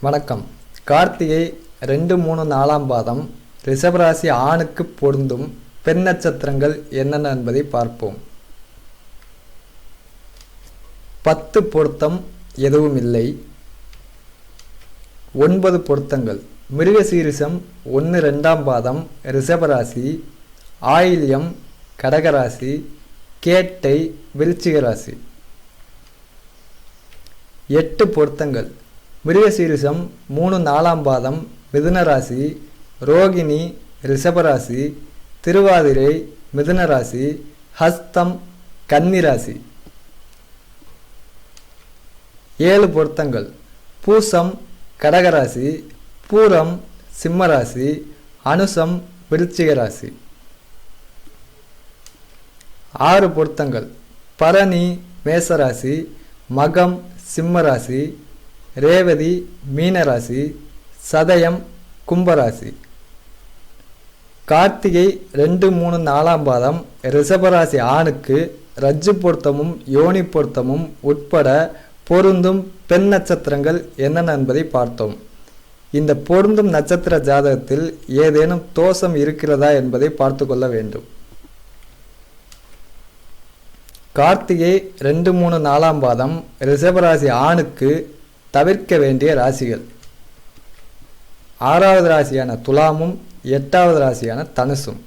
வணக்கம். கார்த்திகை 2, 3, 4ஆம் பாதம் ரிஷபராசி ஆணுக்கு பொருந்தும் பெண் நட்சத்திரங்கள் என்னென்ன என்பதை பார்ப்போம். 10 பொருத்தம் எதுவும் இல்லை. 9 பொருத்தங்கள். மிருகசீரிஷம் 1, 2ஆம் பாதம் ரிஷபராசி, ஆயில்யம் கடகராசி, கேட்டை விருச்சிக ராசி. 8 பொருத்தங்கள். மிருகசீரிஷம் 3, 4ஆம் பாதம் மிதுன ராசி, ரோகிணி ரிஷபராசி, திருவாதிரை மிதுன ராசி, ஹஸ்தம் கன்னிராசி. 7 பொருத்தங்கள். பூசம் கடகராசி, பூரம் சிம்மராசி, அனுசம் விருச்சிக ராசி. 6 பொருத்தங்கள். பரணி மேசராசி, மகம் சிம்மராசி, ரேவதி மீனராசி, சதயம் கும்பராசி. கார்த்திகை 2, 3, 4ஆம் பாதம் ரிஷபராசி ஆணுக்கு ரஜ்ஜு பொருத்தமும் யோனி பொருத்தமும் உட்பட பொருந்தும் பெண் நட்சத்திரங்கள் என்னென்ன என்பதை பார்த்தோம். இந்த பொருந்தும் நட்சத்திர ஜாதகத்தில் ஏதேனும் தோஷம் இருக்கிறதா என்பதை பார்த்து கொள்ள வேண்டும். கார்த்திகை 2, 3, 4ஆம் பாதம் ரிஷபராசி ஆணுக்கு தவிர்க்க வேண்டிய ராசிகள். 6வது ராசியான துலாமும் 8வது ராசியான தனுசும்.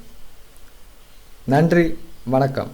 நன்றி, வணக்கம்.